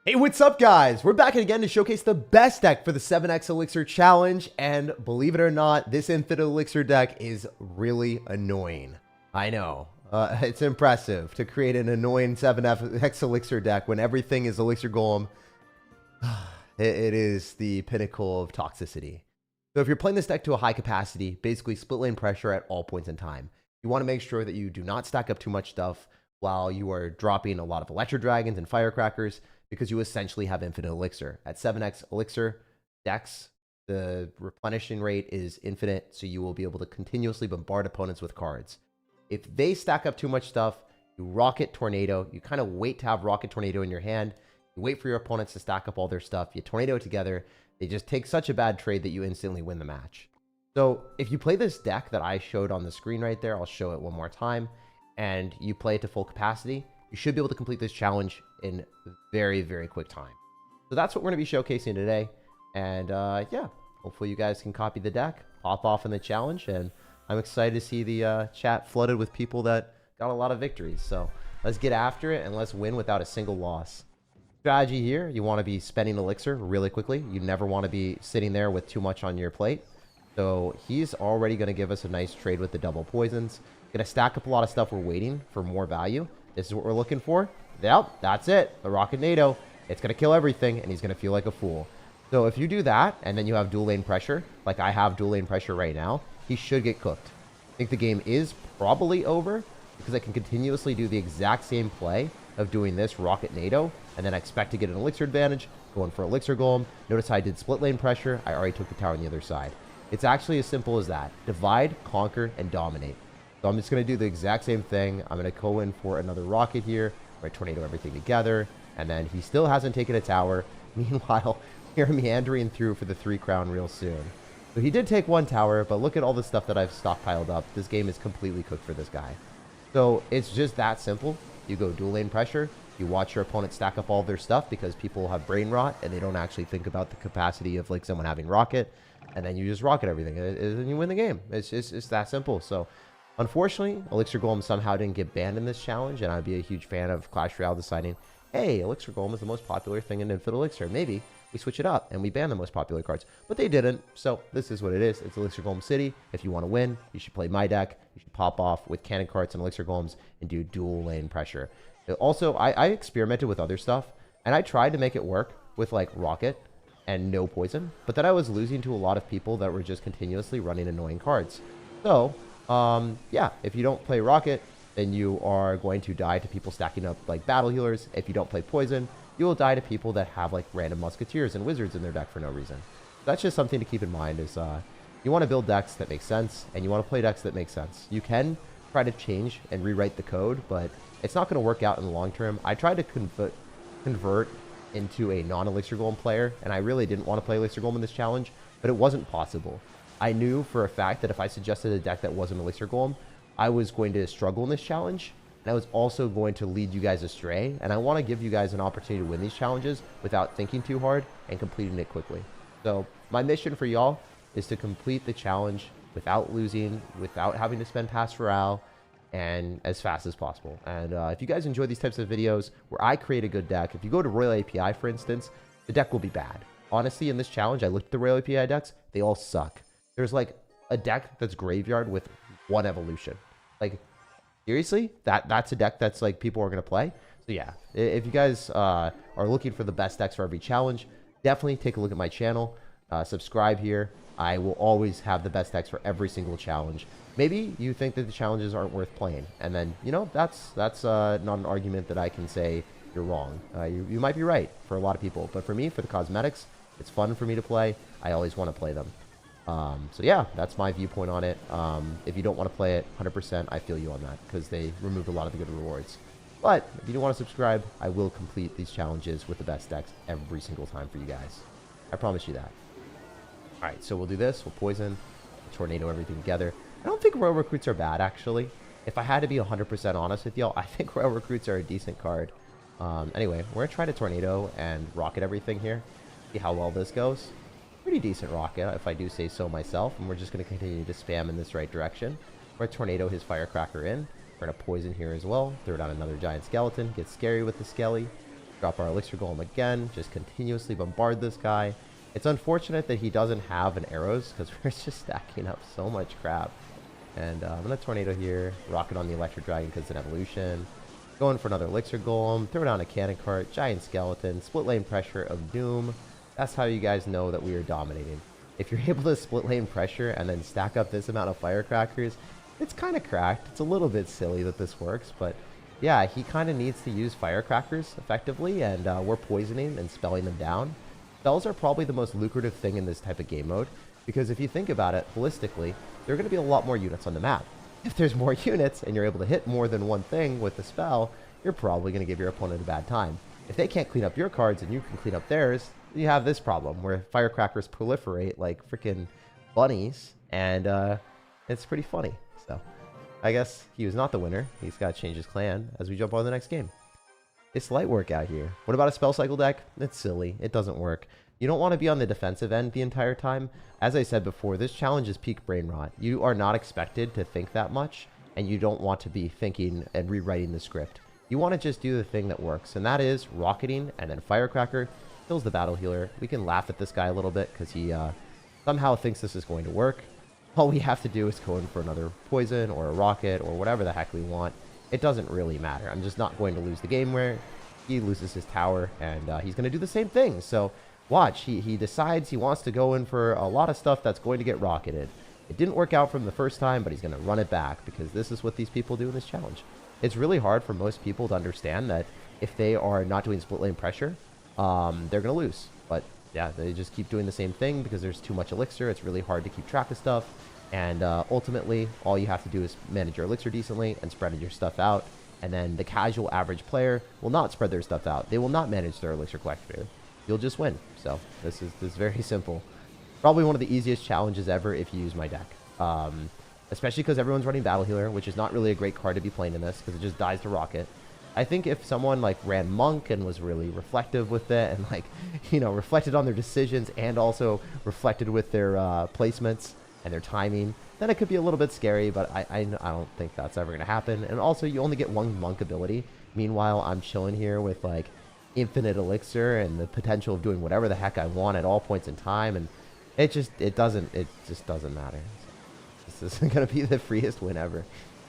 Hey, what's up, guys? We're back again to showcase the best deck for the 7x Elixir Challenge, and believe it or not, this Infinite Elixir deck is really annoying. I know. It's impressive to create an annoying 7x Elixir deck when everything is Elixir Golem. It is the pinnacle of toxicity. So if you're playing this deck to a high capacity, basically split lane pressure at all points in time, you want to make sure that you do not stack up too much stuff while you are dropping a lot of Electro Dragons and Firecrackers, because you essentially have infinite elixir. At 7x elixir decks, the replenishing rate is infinite, so you will be able to continuously bombard opponents with cards. If they stack up too much stuff, you Rocket Tornado. You kind of wait to have Rocket Tornado in your hand. You wait for your opponents to stack up all their stuff. You Tornado it together. They just take such a bad trade that you instantly win the match. So if you play this deck that I showed on the screen right there, I'll show it one more time, and you play it to full capacity, you should be able to complete this challenge in very, very quick time. So that's what we're going to be showcasing today. And yeah, hopefully you guys can copy the deck, pop off in the challenge. And I'm excited to see the chat flooded with people that got a lot of victories. So let's get after it and let's win without a single loss. Strategy here, you want to be spending elixir really quickly. You never want to be sitting there with too much on your plate. So he's already going to give us a nice trade with the double poisons. Going to stack up a lot of stuff. We're waiting for more value. This is what we're looking for. Yep, that's it. The Rocket NATO. It's going to kill everything, and he's going to feel like a fool. So if you do that, and then you have dual lane pressure, like I have dual lane pressure right now, he should get cooked. I think the game is probably over, because I can continuously do the exact same play of doing this Rocket NATO, and then I expect to get an elixir advantage, going for elixir golem. Notice how I did split lane pressure. I already took the tower on the other side. It's actually as simple as that. Divide, conquer, and dominate. So I'm just going to do the exact same thing. I'm going to go in for another rocket here. Right, tornado everything together. And then he still hasn't taken a tower. Meanwhile, we're meandering through for the 3 crown real soon. So he did take 1 tower, but look at all the stuff that I've stockpiled up. This game is completely cooked for this guy. So it's just that simple. You go dual lane pressure. You watch your opponent stack up all their stuff, because people have brain rot and they don't actually think about the capacity of like someone having rocket. And then you just rocket everything and you win the game. It's that simple. So unfortunately, Elixir Golem somehow didn't get banned in this challenge, and I'd be a huge fan of Clash Royale deciding, hey, Elixir Golem is the most popular thing in Infinite Elixir. Maybe we switch it up and we ban the most popular cards. But they didn't, so this is what it is. It's Elixir Golem City. If you want to win, you should play my deck. You should pop off with cannon carts and Elixir Golems and do dual lane pressure. Also, I experimented with other stuff, and I tried to make it work with like Rocket and no poison, but then I was losing to a lot of people that were just continuously running annoying cards. So yeah, if you don't play Rocket, then you are going to die to people stacking up like battle healers. If you don't play Poison, you will die to people that have like random Musketeers and Wizards in their deck for no reason. That's just something to keep in mind, is you want to build decks that make sense, and you want to play decks that make sense. You can try to change and rewrite the code, but it's not going to work out in the long term. I tried to convert into a non-Elixir Golem player, and I really didn't want to play Elixir Golem in this challenge, but it wasn't possible. I knew for a fact that if I suggested a deck that wasn't Elixir Golem, I was going to struggle in this challenge, and I was also going to lead you guys astray, and I want to give you guys an opportunity to win these challenges without thinking too hard and completing it quickly. So my mission for y'all is to complete the challenge without losing, without having to spend pass morale, and as fast as possible. And if you guys enjoy these types of videos where I create a good deck, if you go to Royal API, for instance, the deck will be bad. Honestly, in this challenge, I looked at the Royal API decks, they all suck. There's like a deck that's Graveyard with 1 evolution. Like, seriously? That's a deck that's like people are going to play? So yeah, if you guys are looking for the best decks for every challenge, definitely take a look at my channel. Subscribe here. I will always have the best decks for every single challenge. Maybe you think that the challenges aren't worth playing, and then, you know, that's not an argument that I can say you're wrong. You might be right for a lot of people, but for me, for the cosmetics, it's fun for me to play. I always want to play them. So yeah, that's my viewpoint on it. If you don't want to play it 100%, I feel you on that, because they removed a lot of the good rewards. But if you do want to subscribe, I will complete these challenges with the best decks every single time for you guys. I promise you that. Alright, so we'll do this. We'll poison, tornado everything together. I don't think Royal Recruits are bad, actually. If I had to be 100% honest with y'all, I think Royal Recruits are a decent card. Anyway, we're going to try to tornado and rocket everything here. See how well this goes. Pretty decent rocket, if I do say so myself. And we're just going to continue to spam in this right direction. We're going to tornado his Firecracker in. We're going to poison here as well. Throw down another giant skeleton. Get scary with the skelly. Drop our Elixir Golem again. Just continuously bombard this guy. It's unfortunate that he doesn't have an arrows because we're just stacking up so much crap. And I'm going to Tornado here. Rocket on the Electric Dragon because it's an evolution. Going for another Elixir Golem. Throw down a Cannon Cart. Giant Skeleton. Split Lane Pressure of Doom. That's how you guys know that we are dominating. If you're able to split lane pressure and then stack up this amount of firecrackers, it's kind of cracked. It's a little bit silly that this works, but yeah, he kind of needs to use firecrackers effectively, and we're poisoning and spelling them down. Spells are probably the most lucrative thing in this type of game mode, because if you think about it holistically, there are going to be a lot more units on the map. If there's more units and you're able to hit more than one thing with the spell, you're probably going to give your opponent a bad time. If they can't clean up your cards and you can clean up theirs, you have this problem where firecrackers proliferate like freaking bunnies, and it's pretty funny. So I guess he was not the winner. He's got to change his clan as we jump on to the next game. It's light work out here. What about a spell cycle deck? It's silly. It doesn't work. You don't want to be on the defensive end the entire time. As I said before, this challenge is peak brain rot. You are not expected to think that much, and you don't want to be thinking and rewriting the script. You want to just do the thing that works, and that is rocketing and then firecracker. Kills the battle healer. We can laugh at this guy a little bit because he somehow thinks this is going to work. All we have to do is go in for another poison or a rocket or whatever the heck we want. It doesn't really matter. I'm just not going to lose the game where he loses his tower, and he's going to do the same thing. So watch, he decides he wants to go in for a lot of stuff that's going to get rocketed. It didn't work out from the first time, but he's going to run it back because this is what these people do in this challenge. It's really hard for most people to understand that if they are not doing split lane pressure, they're going to lose. But yeah, they just keep doing the same thing because there's too much elixir. It's really hard to keep track of stuff. And ultimately, all you have to do is manage your elixir decently and spread your stuff out. And then the casual average player will not spread their stuff out. They will not manage their elixir collector. You'll just win. So this is very simple. Probably one of the easiest challenges ever if you use my deck. Especially because everyone's running Battle Healer, which is not really a great card to be playing in this because it just dies to Rocket. I think if someone like ran Monk and was really reflective with it and like, you know, reflected on their decisions and also reflected with their placements and their timing, then it could be a little bit scary, but I don't think that's ever going to happen. And also, you only get one Monk ability. Meanwhile, I'm chilling here with like infinite elixir and the potential of doing whatever the heck I want at all points in time, and it just doesn't matter. So this is going to be the freest win ever.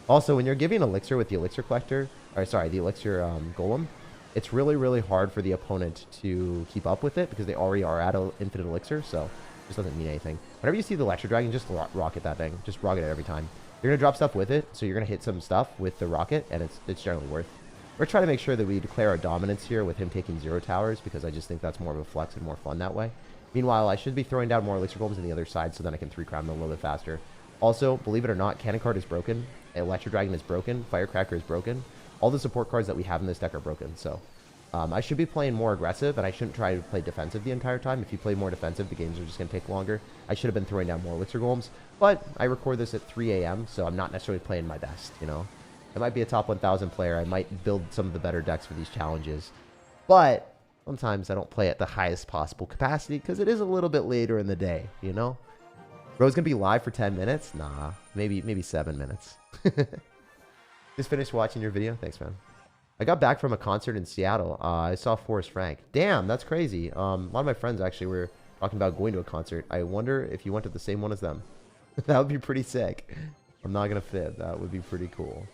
Also, when you're giving elixir with the elixir collector, or sorry, the elixir golem, it's really hard for the opponent to keep up with it because they already are at infinite elixir, so it just doesn't mean anything. Whenever you see the electric dragon, just rocket that thing. Just rocket it every time. You're going to drop stuff with it, so you're going to hit some stuff with the rocket, and it's generally worth. We're trying to make sure that we declare our dominance here with him taking 0 towers, because I just think that's more of a flex and more fun that way. Meanwhile, I should be throwing down more elixir golems on the other side, so then I can 3-crown them a little bit faster. Also, believe it or not, Cannon Card is broken. Electric Dragon is broken. Firecracker is broken. All the support cards that we have in this deck are broken. So I should be playing more aggressive, and I shouldn't try to play defensive the entire time. If you play more defensive, the games are just going to take longer. I should have been throwing down more Elixir Golems, but I record this at 3 a.m., so I'm not necessarily playing my best, you know. I might be a top 1,000 player. I might build some of the better decks for these challenges, but sometimes I don't play at the highest possible capacity because it is a little bit later in the day, you know. Bro's gonna be live for 10 minutes? Nah, maybe 7 minutes. Just finished watching your video. Thanks, man. I got back from a concert in Seattle. I saw Forrest Frank. Damn, that's crazy. A lot of my friends actually were talking about going to a concert. I wonder if you went to the same one as them. That would be pretty sick. I'm not gonna fib. That would be pretty cool.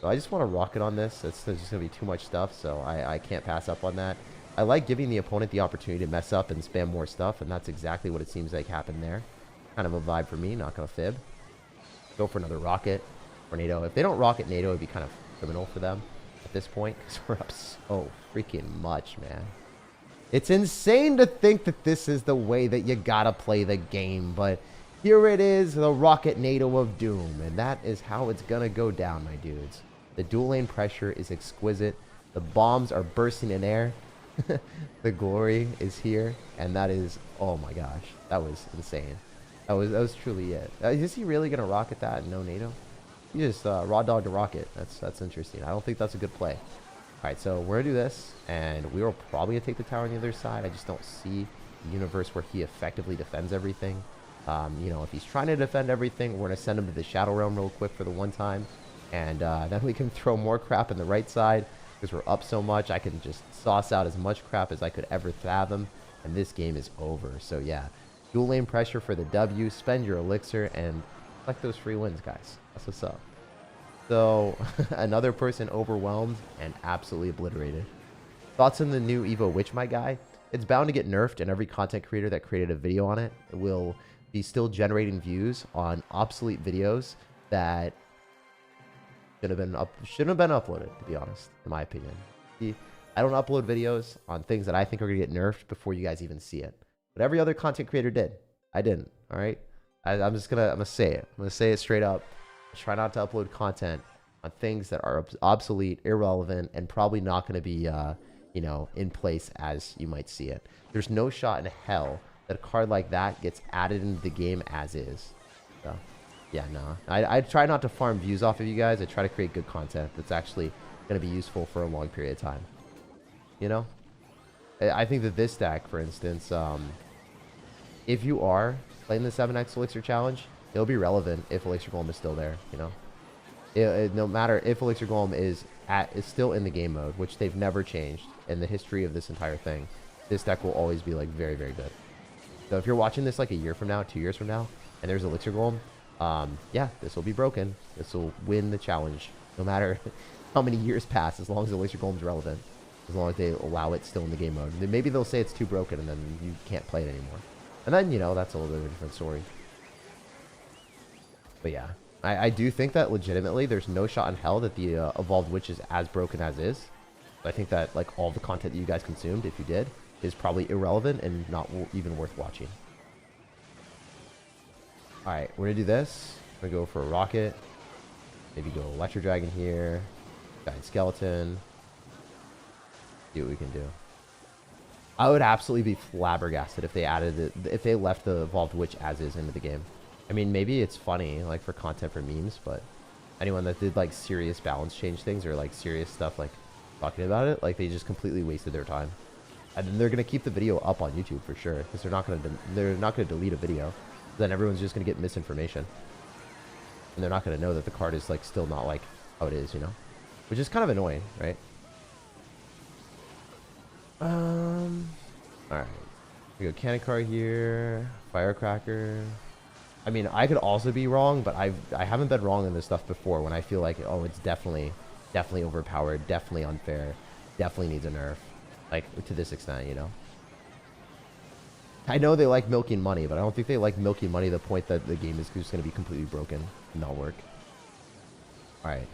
So I just want to rocket on this. There's just gonna be too much stuff, so I can't pass up on that. I like giving the opponent the opportunity to mess up and spam more stuff, and that's exactly what it seems like happened there. Kind of a vibe for me, not gonna fib. Go for another rocket. Tornado. If they don't rocket NATO, it'd be kind of criminal for them at this point, because we're up so freaking much, man. It's insane to think that this is the way that you gotta play the game, but here it is, the rocket NATO of doom, and that is how it's gonna go down, my dudes. The dual lane pressure is exquisite. The bombs are bursting in air. The glory is here, and that is, oh my gosh, that was insane. That was truly it. Is he really gonna rocket that and no NATO? He just raw dog to rocket. That's interesting. I don't think that's a good play. All right, so we're gonna do this, and we are probably gonna take the tower on the other side. I just don't see a universe where he effectively defends everything. You know, if he's trying to defend everything, we're gonna send him to the Shadow Realm real quick for the one time, and then we can throw more crap in the right side. because we're up so much. I can just sauce out as much crap as I could ever fathom, and this game is over. So yeah, dual lane pressure for the W, spend your elixir, and collect those free wins, guys. That's what's up. So another person overwhelmed and absolutely obliterated. Thoughts on the new Evo Witch, my guy? It's bound to get nerfed, and every content creator that created a video on it will be still generating views on obsolete videos that shouldn't have been uploaded, to be honest, in my opinion. I don't upload videos on things that I think are going to get nerfed before you guys even see it. But every other content creator did. I didn't, all right? I'm gonna say it. I'm gonna say it straight up. Try not to upload content on things that are obsolete, irrelevant, and probably not going to be, you know, in place as you might see it. There's no shot in hell that a card like that gets added into the game as is. So, yeah, no. I try not to farm views off of you guys. I try to create good content that's actually going to be useful for a long period of time. You know? I think that this deck, for instance, if you are playing the 7x Elixir Challenge, it'll be relevant if Elixir Golem is still there, you know? No matter if Elixir Golem is still in the game mode, which they've never changed in the history of this entire thing, this deck will always be, like, very, very good. So if you're watching this, like, a year from now, 2 years from now, and there's Elixir Golem, yeah, this will be broken. This will win the challenge, no matter how many years pass, as long as Elixir Golem's relevant, as long as they allow it still in the game mode. Then maybe they'll say it's too broken, and then you can't play it anymore. And then, you know, that's a little bit of a different story. But yeah, I do think that legitimately there's no shot in hell that the Evolved Witch is as broken as is. I think that, like, all the content that you guys consumed, if you did, is probably irrelevant and not even worth watching. Alright, we're going to do this. We're going to go for a Rocket. Maybe go Electro Dragon here. Giant Skeleton. See what we can do. I would absolutely be flabbergasted if they added it, if they left the Evolved Witch as is into the game. I mean, maybe it's funny, like, for content for memes, but anyone that did, like, serious balance change things or, like, serious stuff, like, talking about it, like, they just completely wasted their time. And then they're going to keep the video up on YouTube for sure, because they're not going to delete a video. Then everyone's just going to get misinformation. And they're not going to know that the card is, like, still not, like, how it is, you know? Which is kind of annoying, right? Alright. We go Cannon Card here. Firecracker. I mean, I could also be wrong, but I haven't been wrong in this stuff before when I feel like, oh, it's definitely overpowered, definitely unfair, definitely needs a nerf. Like, to this extent, you know? I know they like milking money, but I don't think they like milking money to the point that the game is just going to be completely broken and not work. Alright.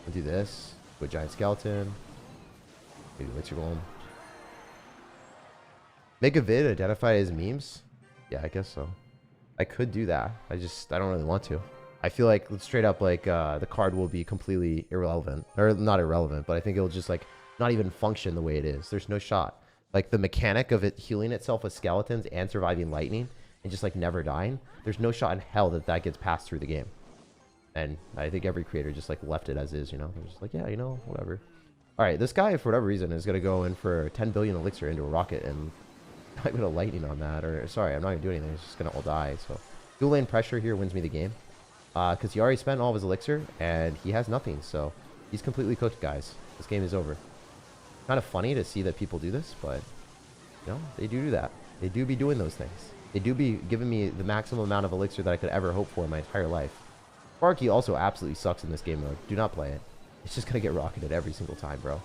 We'll do this. Go Giant Skeleton. Maybe Elixir Golem. Make a vid, identify as memes? Yeah, I guess so. I could do that. I don't really want to. I feel like, straight up, like, the card will be completely irrelevant. Or, not irrelevant, but I think it'll just, like, not even function the way it is. There's no shot. Like, the mechanic of it healing itself with skeletons and surviving lightning and just, like, never dying, there's no shot in hell that that gets passed through the game. And I think every creator just, like, left it as is, you know? They're just like, yeah, you know, whatever. Alright, this guy, for whatever reason, is going to go in for 10 billion elixir into a rocket, and I'm going to lightning on that. Or, sorry, I'm not going to do anything. It's just going to all die. So, dual lane pressure here wins me the game. Because he already spent all of his elixir, and he has nothing. So, he's completely cooked, guys. This game is over. Kind of funny to see that people do this, but, you know, they do that. They do be doing those things. They do be giving me the maximum amount of elixir that I could ever hope for in my entire life. Sparky also absolutely sucks in this game mode. Do not play it. It's just going to get rocketed every single time, bro.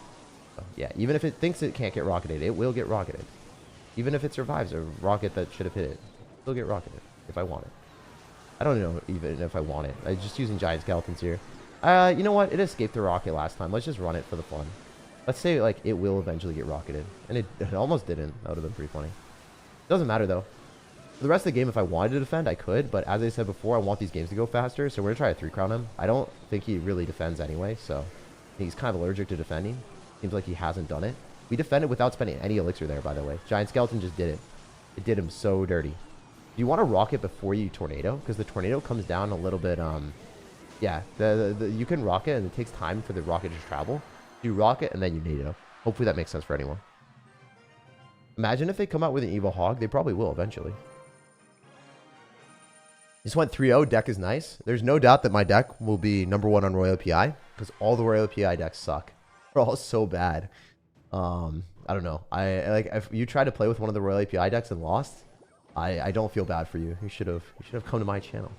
So, yeah, even if it thinks it can't get rocketed, it will get rocketed. Even if it survives a rocket that should have hit it, it'll get rocketed if I want it. I don't know even if I want it. I'm just using giant skeletons here. You know what? It escaped the rocket last time. Let's just run it for the fun. Let's say, like, it will eventually get rocketed. And it almost didn't. That would have been pretty funny. Doesn't matter, though. For the rest of the game, if I wanted to defend, I could. But as I said before, I want these games to go faster. So we're going to try to 3-crown him. I don't think he really defends anyway. So he's kind of allergic to defending. Seems like he hasn't done it. We defended without spending any elixir there, by the way. Giant Skeleton just did it. It did him so dirty. Do you want to rocket before you tornado? Because the tornado comes down a little bit, yeah. You can rocket, and it takes time for the rocket to travel. You rocket, and then you NATO. Hopefully that makes sense for anyone. Imagine if they come out with an Evil Hog. They probably will eventually. Just went 3-0. Deck is nice. There's no doubt that my deck will be #1 on Royal PI, because all the Royal PI decks suck. We're all so bad. I don't know. I like if you tried to play with one of the Royal API decks and lost, I don't feel bad for you. You should have come to my channel.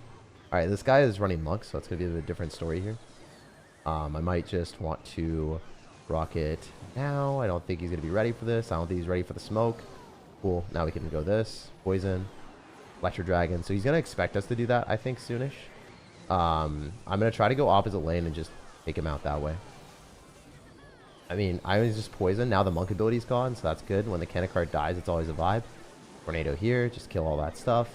All right, this guy is running monk, so it's gonna be a different story here. I might just want to rocket now. I don't think he's gonna be ready for this. I don't think he's ready for the smoke. Cool. Now we can go this poison, Electro Dragon. So he's gonna expect us to do that, I think, soonish. I'm gonna try to go opposite lane and just take him out that way. I mean, I was just poison. Now the monk ability's gone, so that's good. When the cannon card dies, it's always a vibe. Tornado here, just kill all that stuff.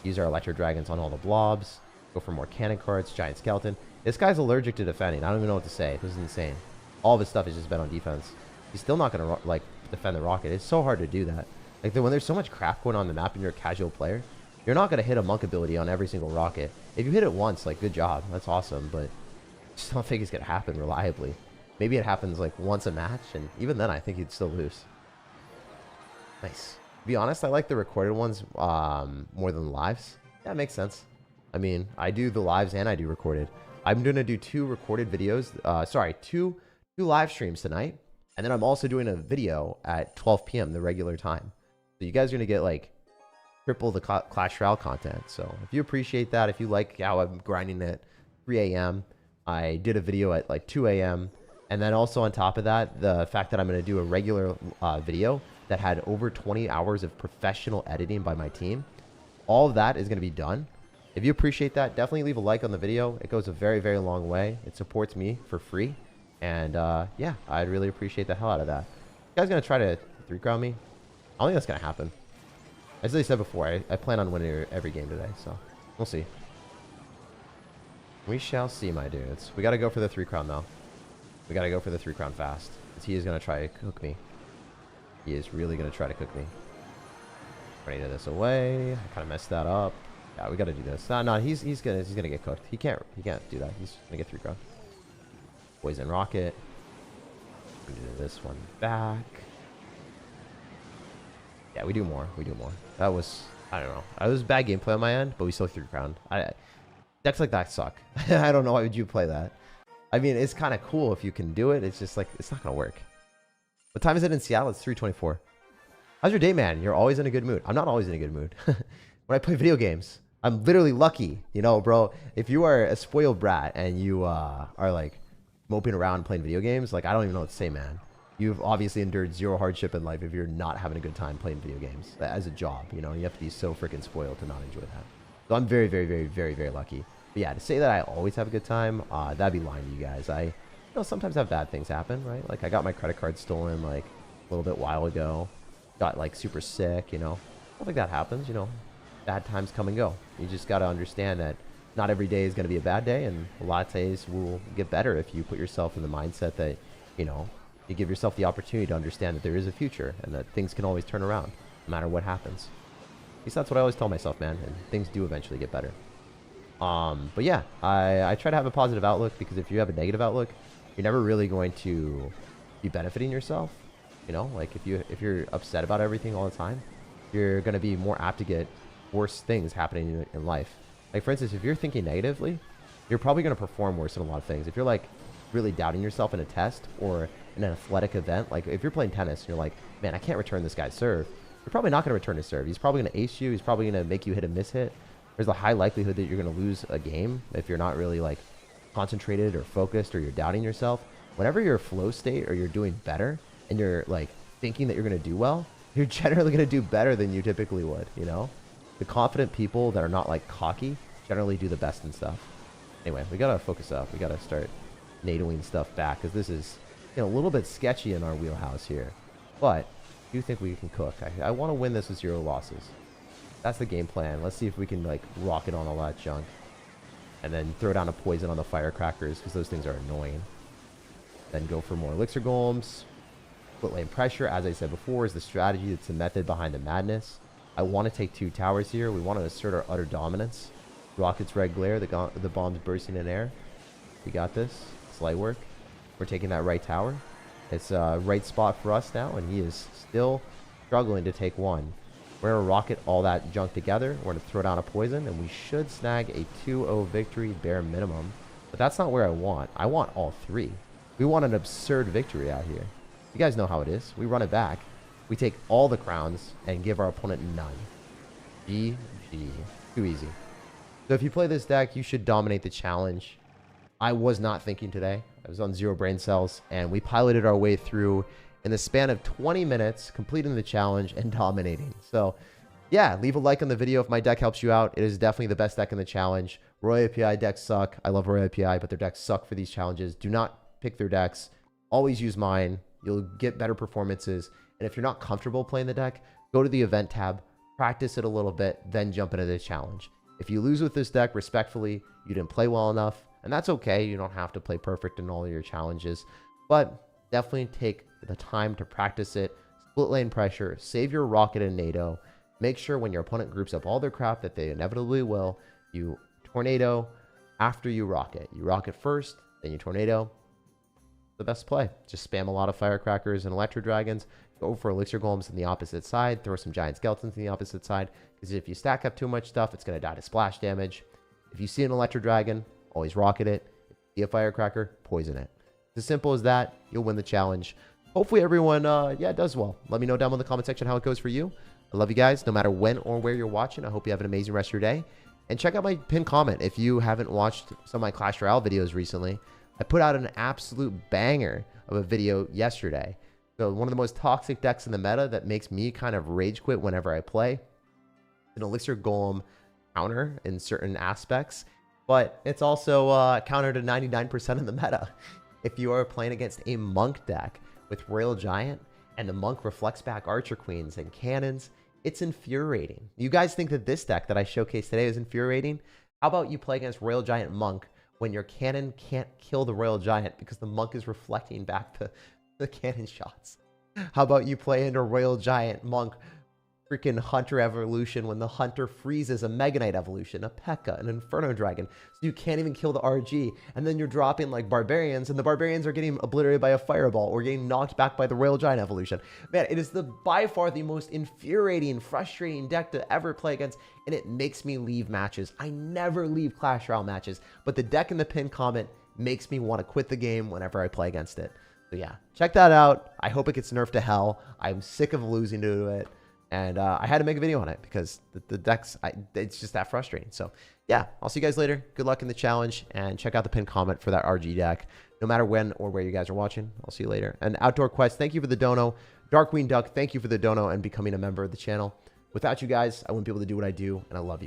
Use our Electro Dragons on all the blobs. Go for more cannon cards, giant skeleton. This guy's allergic to defending. I don't even know what to say. This is insane. All of his stuff has just been on defense. He's still not gonna like defend the rocket. It's so hard to do that. Like when there's so much crap going on the map and you're a casual player, you're not gonna hit a monk ability on every single rocket. If you hit it once, like good job, that's awesome. But I just don't think it's gonna happen reliably. Maybe it happens like once a match, and even then I think he'd still lose. Nice. To be honest, I like the recorded ones more than the lives. Yeah, it makes sense. I mean, I do the lives and I do recorded. I'm going to do 2 recorded videos. Sorry, two live streams tonight. And then I'm also doing a video at 12 p.m. the regular time. So you guys are going to get like triple the Clash Royale content. So if you appreciate that, if you like how I'm grinding at 3 a.m., I did a video at like 2 a.m. And then also on top of that, the fact that I'm going to do a regular video that had over 20 hours of professional editing by my team. All of that is going to be done. If you appreciate that, definitely leave a like on the video. It goes a very, very long way. It supports me for free. And yeah, I'd really appreciate the hell out of that. You guys going to try to 3-crown me? I don't think that's going to happen. As I said before, I plan on winning every game today. So we'll see. We shall see, my dudes. We got to go for the 3-crown though. We got to go for the 3-crown fast. Because he is going to try to cook me. He is really going to try to cook me. Running this away. I kind of messed that up. Yeah, we got to do this. No, he's gonna get cooked. He can't do that. He's gonna get 3-crown. Poison rocket. We do this one back. Yeah, we do more. We do more. That was, I don't know. That was bad gameplay on my end, but we still 3-crowned. Decks like that suck. I don't know why would you play that. I mean, it's kind of cool if you can do it. It's just like it's not gonna work. What time is it in Seattle? It's 3:24. How's your day, man? You're always in a good mood. I'm not always in a good mood. When I play video games, I'm literally lucky, you know, bro. If you are a spoiled brat and you are like moping around playing video games, like I don't even know what to say, man. You've obviously endured zero hardship in life if you're not having a good time playing video games as a job. You know, you have to be so freaking spoiled to not enjoy that. So I'm very, very, very, very, very lucky. But yeah, to say that I always have a good time, that'd be lying to you guys. I, you know, sometimes have bad things happen, right? Like I got my credit card stolen like a little bit while ago. Got like super sick, you know. Stuff like that happens, you know. Bad times come and go. You just got to understand that not every day is going to be a bad day, and a lot of days will get better if you put yourself in the mindset that, you know, you give yourself the opportunity to understand that there is a future and that things can always turn around no matter what happens. At least that's what I always tell myself, man, and things do eventually get better. But yeah, I try to have a positive outlook, because if you have a negative outlook, you're never really going to be benefiting yourself. You know, like if you're upset about everything all the time, you're going to be more apt to get worse things happening in life. Like for instance, if you're thinking negatively, you're probably going to perform worse in a lot of things. If you're like really doubting yourself in a test or in an athletic event, like if you're playing tennis and you're like, man, I can't return this guy's serve, you're probably not going to return his serve. He's probably going to ace you. He's probably going to make you hit a miss hit. There's a high likelihood that you're going to lose a game if you're not really like concentrated or focused, or you're doubting yourself. Whenever you're flow state or you're doing better and you're like thinking that you're going to do well, you're generally going to do better than you typically would, you know? The confident people that are not like cocky generally do the best in stuff. Anyway, we got to focus up. We got to start nadoing stuff back, because this is, you know, a little bit sketchy in our wheelhouse here. But I do think we can cook. I want to win this with 0 losses. That's the game plan. Let's see if we can like rocket on all that junk. And then throw down a poison on the firecrackers, because those things are annoying. Then go for more elixir golems. Split lane pressure, as I said before, is the strategy. It's the method behind the madness. I want to take 2 towers here. We want to assert our utter dominance. Rockets red glare, the bombs bursting in air. We got this. It's light work. We're taking that right tower. It's a right spot for us now, and he is still struggling to take 1. We're going to rocket all that junk together. We're going to throw down a poison, and we should snag a 2-0 victory bare minimum. But that's not where I want. I want all 3. We want an absurd victory out here. You guys know how it is. We run it back. We take all the crowns and give our opponent none. GG. Too easy. So if you play this deck, you should dominate the challenge. I was not thinking today. I was on 0 brain cells, and we piloted our way through in the span of 20 minutes, completing the challenge and dominating. So yeah, leave a like on the video if my deck helps you out. It is definitely the best deck in the challenge. Royal API decks suck. I love Royal API, but their decks suck for these challenges. Do not pick their decks. Always use mine. You'll get better performances. And if you're not comfortable playing the deck, go to the event tab, practice it a little bit, then jump into the challenge. If you lose with this deck, respectfully, you didn't play well enough, and that's okay. You don't have to play perfect in all of your challenges, but definitely take the time to practice it. Split lane pressure, save your rocket and NATO. Make sure when your opponent groups up all their crap that they inevitably will, you tornado after you rocket. You rocket first, then you tornado. The best play. Just spam a lot of firecrackers and electro dragons. Go for elixir golems on the opposite side. Throw some giant skeletons on the opposite side. Because if you stack up too much stuff, it's going to die to splash damage. If you see an electro dragon, always rocket it. If you see a firecracker, poison it. It's as simple as that. You'll win the challenge. Hopefully everyone does well. Let me know down in the comment section how it goes for you. I love you guys no matter when or where you're watching. I hope you have an amazing rest of your day. And check out my pinned comment if you haven't watched some of my Clash Royale videos recently. I put out an absolute banger of a video yesterday. So one of the most toxic decks in the meta that makes me kind of rage quit whenever I play. An Elixir Golem counter in certain aspects, but it's also counter to 99% of the meta. If you are playing against a Monk deck with Royal Giant and the Monk reflects back Archer Queens and Cannons, it's infuriating. You guys think that this deck that I showcased today is infuriating? How about you play against Royal Giant Monk when your cannon can't kill the Royal Giant because the Monk is reflecting back the cannon shots? How about you play into Royal Giant Monk freaking Hunter evolution when the Hunter freezes a Mega Knight evolution, a P.E.K.K.A, an Inferno Dragon, so you can't even kill the RG, and then you're dropping like Barbarians, and the Barbarians are getting obliterated by a Fireball or getting knocked back by the Royal Giant evolution. Man, it is by far the most infuriating, frustrating deck to ever play against, and it makes me leave matches. I never leave Clash Royale matches, but the deck in the pinned comment makes me want to quit the game whenever I play against it. So yeah, check that out. I hope it gets nerfed to hell. I'm sick of losing to it. And I had to make a video on it because the decks, it's just that frustrating. So yeah, I'll see you guys later. Good luck in the challenge, and check out the pinned comment for that RG deck. No matter when or where you guys are watching, I'll see you later. And Outdoor Quest, thank you for the dono. Darkwing Duck, thank you for the dono and becoming a member of the channel. Without you guys, I wouldn't be able to do what I do, and I love you.